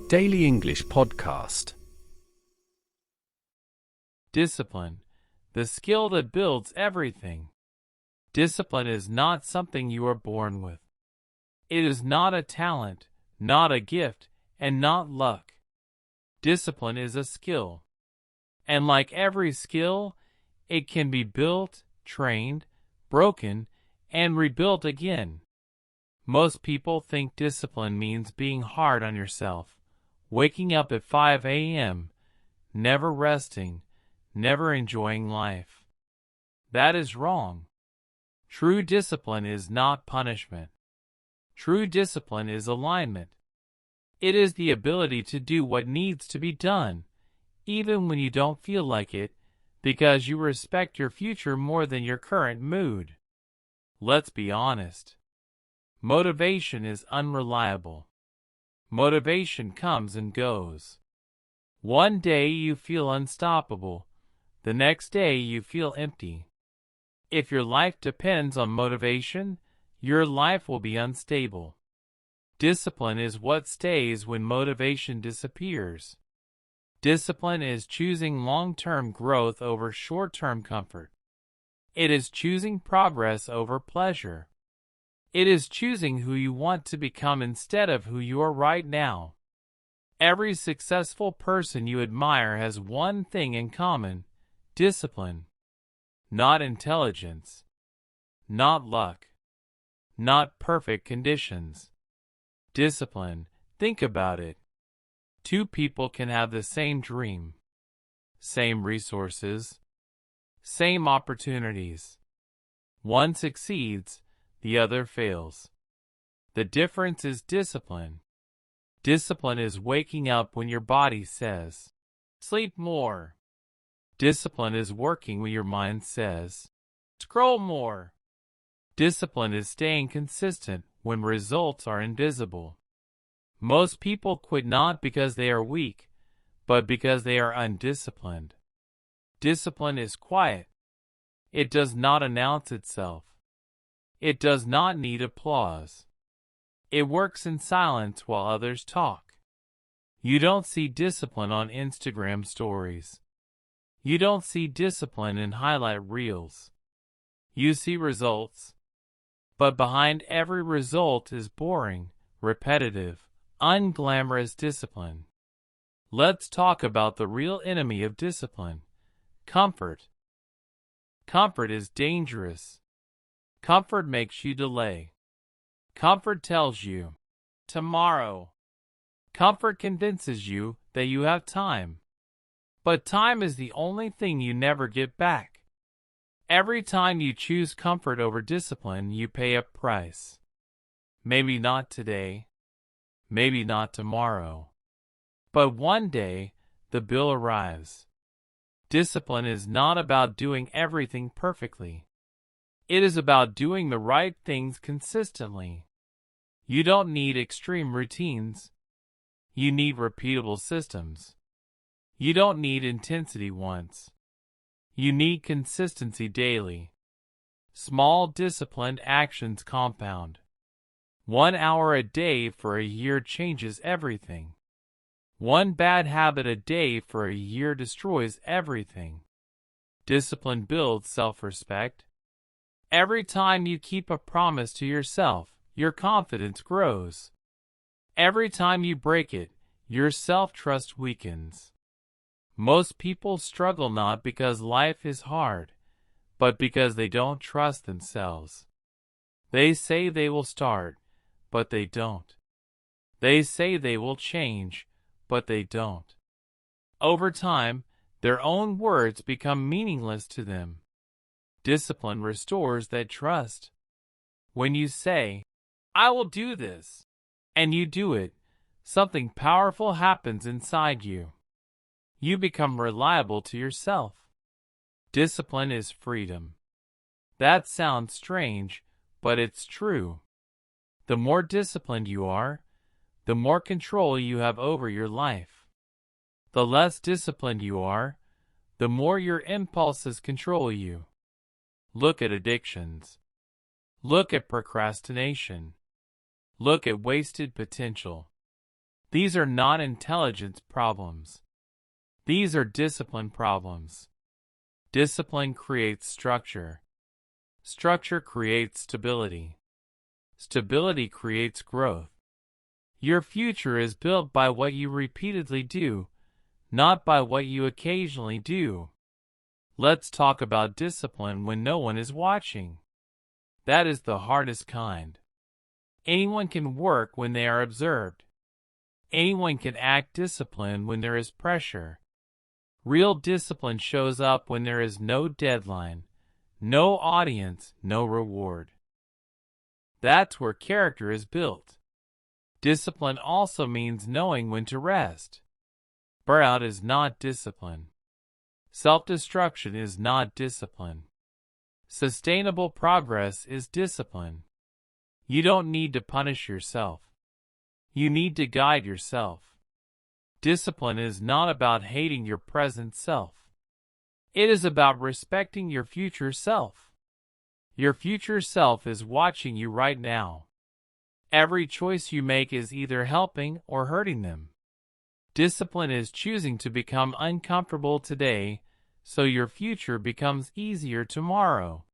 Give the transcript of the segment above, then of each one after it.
Daily English Podcast. Discipline, the skill that builds everything. Discipline is not something you are born with. It is not a talent, not a gift, and not luck. Discipline is a skill. And like every skill, it can be built, trained, broken, and rebuilt again. Most people think discipline means being hard on yourself, waking up at 5 a.m., never resting, never enjoying life. That is wrong. True discipline is not punishment. True discipline is alignment. It is the ability to do what needs to be done, even when you don't feel like it, because you respect your future more than your current mood. Let's be honest. Motivation is unreliable. Motivation comes and goes. One day you feel unstoppable. The next day you feel empty. If your life depends on motivation, your life will be unstable. Discipline is what stays when motivation disappears. Discipline is choosing long-term growth over short-term comfort. It is choosing progress over pleasure. It is choosing who you want to become instead of who you are right now. Every successful person you admire has one thing in common: discipline. Not intelligence. Not luck. Not perfect conditions. Discipline. Think about it. Two people can have the same dream, same resources, same opportunities. One succeeds, the other fails. The difference is discipline. Discipline is waking up when your body says, sleep more. Discipline is working when your mind says, scroll more. Discipline is staying consistent when results are invisible. Most people quit not because they are weak, but because they are undisciplined. Discipline is quiet. It does not announce itself. It does not need applause. It works in silence while others talk. You don't see discipline on Instagram stories. You don't see discipline in highlight reels. You see results. But behind every result is boring, repetitive, unglamorous discipline. Let's talk about the real enemy of discipline: comfort. Comfort is dangerous. Comfort makes you delay. Comfort tells you, tomorrow. Comfort convinces you that you have time. But time is the only thing you never get back. Every time you choose comfort over discipline, you pay a price. Maybe not today. Maybe not tomorrow. But one day, the bill arrives. Discipline is not about doing everything perfectly. It is about doing the right things consistently. You don't need extreme routines. You need repeatable systems. You don't need intensity once. You need consistency daily. Small disciplined actions compound. 1 hour a day for a year changes everything. One bad habit a day for a year destroys everything. Discipline builds self-respect. Every time you keep a promise to yourself, your confidence grows. Every time you break it, your self-trust weakens. Most people struggle not because life is hard, but because they don't trust themselves. They say they will start, but they don't. They say they will change, but they don't. Over time, their own words become meaningless to them. Discipline restores that trust. When you say, I will do this, and you do it, something powerful happens inside you. You become reliable to yourself. Discipline is freedom. That sounds strange, but it's true. The more disciplined you are, the more control you have over your life. The less disciplined you are, the more your impulses control you. Look at addictions. Look at procrastination. Look at wasted potential. These are not intelligence problems. These are discipline problems. Discipline creates structure. Structure creates stability. Stability creates growth. Your future is built by what you repeatedly do, not by what you occasionally do. Let's talk about discipline when no one is watching. That is the hardest kind. Anyone can work when they are observed. Anyone can act disciplined when there is pressure. Real discipline shows up when there is no deadline, no audience, no reward. That's where character is built. Discipline also means knowing when to rest. Burnout is not discipline. Self-destruction is not discipline. Sustainable progress is discipline. You don't need to punish yourself. You need to guide yourself. Discipline is not about hating your present self. It is about respecting your future self. Your future self is watching you right now. Every choice you make is either helping or hurting them. Discipline is choosing to become uncomfortable today so your future becomes easier tomorrow.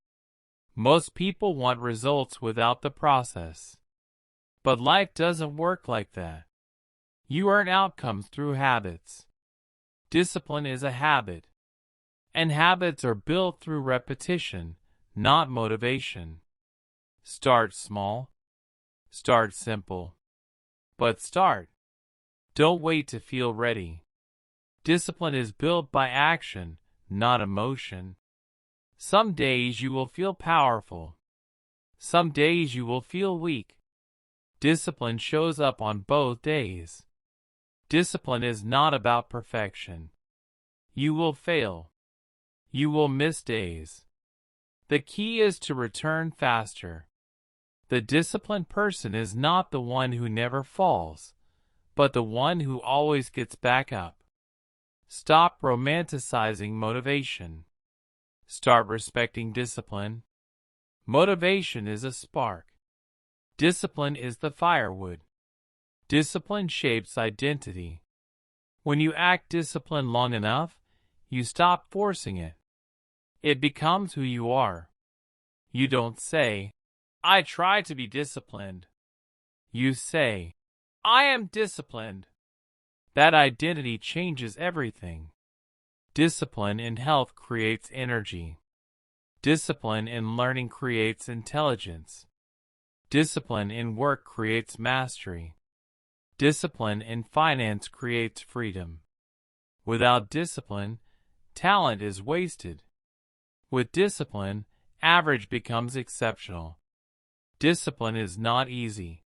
Most people want results without the process. But life doesn't work like that. You earn outcomes through habits. Discipline is a habit. And habits are built through repetition, not motivation. Start small. Start simple. But start. Don't wait to feel ready. Discipline is built by action, not emotion. Some days you will feel powerful. Some days you will feel weak. Discipline shows up on both days. Discipline is not about perfection. You will fail. You will miss days. The key is to return faster. The disciplined person is not the one who never falls, but the one who always gets back up. Stop romanticizing motivation. Start respecting discipline. Motivation is a spark. Discipline is the firewood. Discipline shapes identity. When you act disciplined long enough, you stop forcing it. It becomes who you are. You don't say, "I try to be disciplined." You say, "I am disciplined." That identity changes everything. Discipline in health creates energy. Discipline in learning creates intelligence. Discipline in work creates mastery. Discipline in finance creates freedom. Without discipline, talent is wasted. With discipline, average becomes exceptional. Discipline is not easy.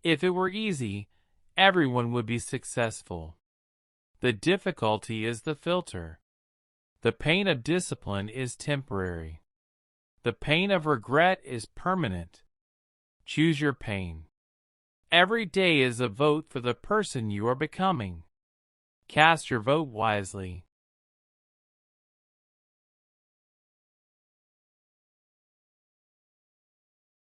If it were easy, everyone would be successful. The difficulty is the filter. The pain of discipline is temporary. The pain of regret is permanent. Choose your pain. Every day is a vote for the person you are becoming. Cast your vote wisely.